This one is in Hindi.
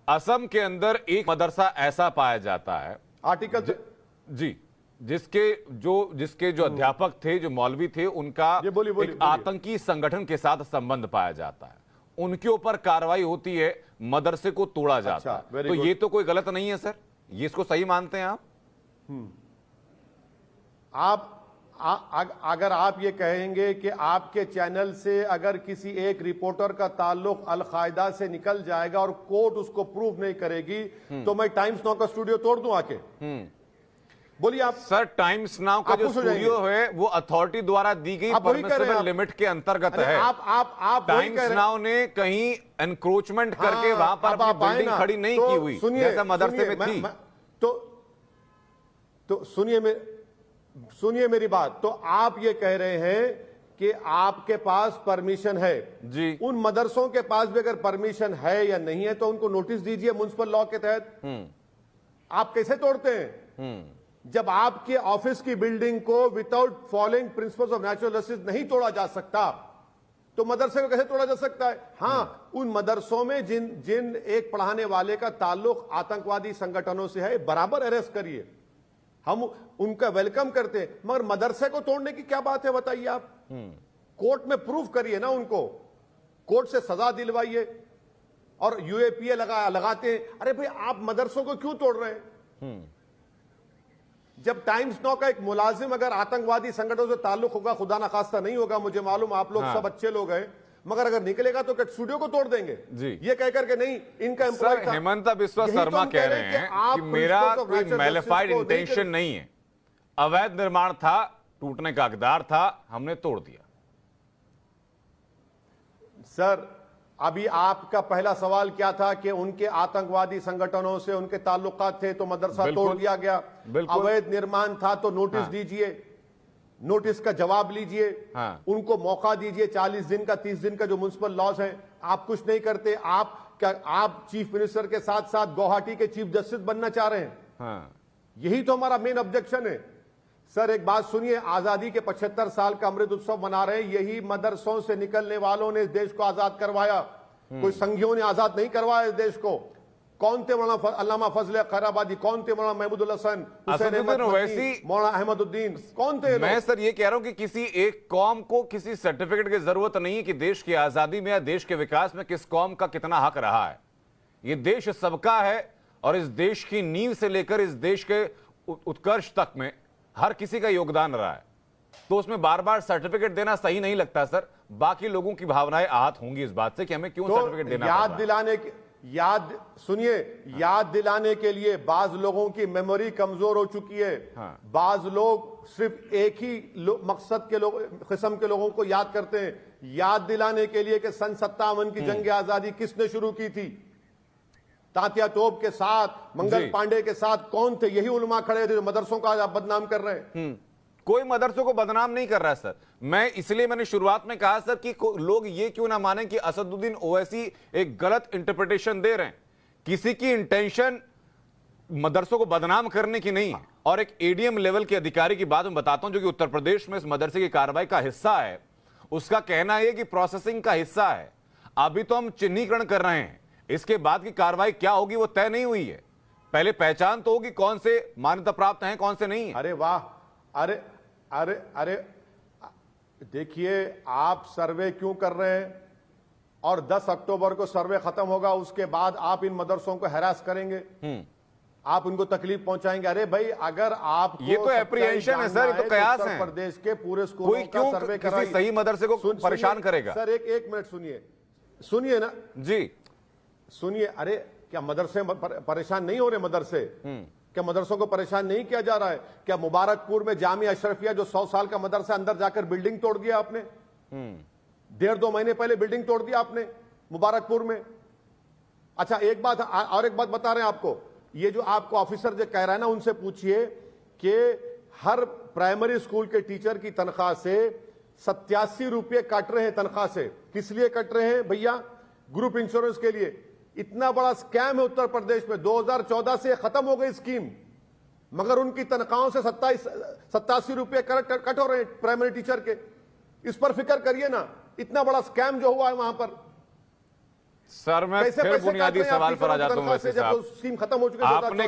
असम के अंदर एक मदरसा ऐसा पाया जाता है आर्टिकल जी, जिसके जो अध्यापक थे, जो मौलवी थे, उनका एक आतंकी संगठन के साथ संबंध पाया जाता है। उनके ऊपर कार्रवाई होती है, मदरसे को तोड़ा जाता है। तो ये तो कोई गलत नहीं है सर, ये इसको सही मानते हैं आप? अगर आप ये कहेंगे कि आपके चैनल से अगर किसी एक रिपोर्टर का ताल्लुक अल-कायदा से निकल जाएगा और कोर्ट उसको प्रूव नहीं करेगी तो मैं टाइम्स नाउ का स्टूडियो तोड़ दूं आके? बोलिए आप। सर, टाइम्स नाउ का जो स्टूडियो है वो अथॉरिटी द्वारा दी गई परमिसिबल लिमिट के अंतर्गत है। आप टाइम्स नाउ ने कहीं एनक्रोचमेंट करके वहां पर अपनी बिल्डिंग खड़ी नहीं की हुई जैसा मदरसे में थी। तो सुनिए मेरी बात। तो आप ये कह रहे हैं कि आपके पास परमिशन है जी, उन मदरसों के पास भी अगर परमिशन है या नहीं है तो उनको नोटिस दीजिए म्युनिसिपल लॉ के तहत। आप कैसे तोड़ते हैं? जब आपके ऑफिस की बिल्डिंग को without following principles of natural justice नहीं तोड़ा जा सकता तो मदरसे को कैसे तोड़ा जा सकता है? हाँ, उन मदरसों में जिन एक पढ़ाने वाले का ताल्लुक आतंकवादी संगठनों से है, बराबर अरेस्ट करिए, हम उनका वेलकम करते हैं। मगर मदरसे को तोड़ने की क्या बात है बताइए आप? कोर्ट में प्रूफ करिए ना, उनको कोर्ट से सजा दिलवाइए। और यूएपीए लगाते हैं। अरे भाई, आप मदरसों को क्यों तोड़ रहे हैं? जब टाइम्स नाउ का एक मुलाजिम अगर आतंकवादी संगठनों से ताल्लुक होगा, खुदा ना खास्ता नहीं होगा, मुझे मालूम आप लोग सब अच्छे लोग हैं, मगर अगर निकलेगा तो क्या स्टूडियो को तोड़ देंगे जी? ये कहकर के नहीं, इनका एम्प्लॉय था। हेमंत बिस्वा शर्मा कह रहे हैं कि मेरा कोई मैलिफाइड इंटेंशन नहीं है, अवैध निर्माण था, टूटने का हकदार था, हमने तोड़ दिया। सर, अभी आपका पहला सवाल क्या था कि उनके आतंकवादी संगठनों से उनके ताल्लुकात थे तो मदरसा तोड़ दिया गया। अवैध निर्माण था तो नोटिस दीजिए, नोटिस का जवाब लीजिए। उनको मौका दीजिए 40 दिन का, 30 दिन का जो म्युनिसिपल लॉज है। आप कुछ नहीं करते। आप चीफ मिनिस्टर के साथ साथ गुवाहाटी के चीफ जस्टिस बनना चाह रहे हैं। यही तो हमारा मेन ऑब्जेक्शन है। सर, एक बात सुनिए, आजादी के 75 साल का अमृत उत्सव मना रहे हैं। यही मदरसों से निकलने वालों ने इस देश को आजाद करवाया। कोई संघियों ने आजाद नहीं करवाया इस देश को। कौन थे मौलाना अल्लामा फजल खैराबादी? कौन थे मौलाना महमूदुल हसन, हुसैन अहमद मदनी, मौलाना अहमदुद्दीन? कौन थे? मैं सर ये कह रहा हूं कि किसी एक कौम को किसी सर्टिफिकेट की जरूरत नहीं है कि देश की आजादी में या देश के विकास में किस कौम का कितना हक रहा है। ये देश सबका है और इस देश की नींव से लेकर इस देश के उत्कर्ष तक में हर किसी का योगदान रहा है। तो उसमें बार बार सर्टिफिकेट देना सही नहीं लगता सर। बाकी लोगों की भावनाएं आहत होंगी इस बात से कि हमें क्यों सर्टिफिकेट देना। याद दिलाने के लिए बाज लोगों की मेमोरी कमजोर हो चुकी है। बाज लोग सिर्फ एक ही मकसद के किस्म के लोगों को याद करते हैं। याद दिलाने के लिए कि सन 57 की जंग आजादी किसने शुरू की थी? तात्या तोप के साथ, मंगल पांडे के साथ कौन थे? यही उलमा खड़े थे जो मदरसों का आज आप बदनाम कर रहे हैं। कोई मदरसों को बदनाम नहीं कर रहा है सर। मैंने शुरुआत में कहा सर कि लोग ये क्यों ना माने कि असदुद्दीन ओवैसी एक गलत इंटरप्रिटेशन दे रहे हैं। किसी की इंटेंशन मदरसों को बदनाम करने की नहीं है। और एक एडीएम लेवल के अधिकारी की बात मैं बताता हूं जो कि उत्तर प्रदेश में इस मदरसे की कार्रवाई का हिस्सा है। उसका कहना है कि प्रोसेसिंग का हिस्सा है। अभी तो हम चिन्हीकरण कर रहे हैं, इसके बाद की कार्रवाई क्या होगी वो तय नहीं हुई है। पहले पहचान तो होगी कौन से मान्यता प्राप्त हैं, कौन से नहीं है। अरे वाह, अरे अरे अरे देखिए, आप सर्वे क्यों कर रहे हैं? और 10 अक्टूबर को सर्वे खत्म होगा, उसके बाद आप इन मदरसों को हैरास करेंगे, आप उनको तकलीफ पहुंचाएंगे। अरे भाई, अगर आप ये तो एप्रीहेंशन है सर, ये तो कयास है। प्रदेश के पूरे स्कूलों का सर्वे किसी सही मदरसे को परेशान करेगा? सर एक मिनट सुनिए ना जी, सुनिए। अरे क्या मदरसे परेशान नहीं हो रहे? मदरसे क्या मदरसों को परेशान नहीं किया जा रहा है? क्या मुबारकपुर में जामिया अशरफिया जो 100 साल का मदरसा, अंदर जाकर बिल्डिंग तोड़ दिया आपने? 1.5-2 महीने पहले बिल्डिंग तोड़ दिया आपने मुबारकपुर में। अच्छा, एक बात और एक बात बता रहे हैं आपको, ये जो आपको ऑफिसर जो कह रहा है ना, उनसे पूछिए कि हर प्राइमरी स्कूल के टीचर की तनख्वाह से 87 रुपये कट रहे हैं तनख्वाह से। किस लिए कट रहे हैं भैया? ग्रुप इंश्योरेंस के लिए। इतना बड़ा स्कैम है उत्तर प्रदेश में। 2014 से खत्म हो गई स्कीम, मगर उनकी तनख्वाहों से 87 रुपये कट हो रहे हैं प्राइमरी टीचर के। इस पर फिक्र करिए ना, इतना बड़ा स्कैम जो हुआ है वहां पर। सर मैं कैसे फिर पैसे बुनियादी काट रहे हैं सवाल आपकी पर आ जाता हूं तनख्वाह वैसे से, जब साहब। वो स्कीम खत्म हो चुकी है आपने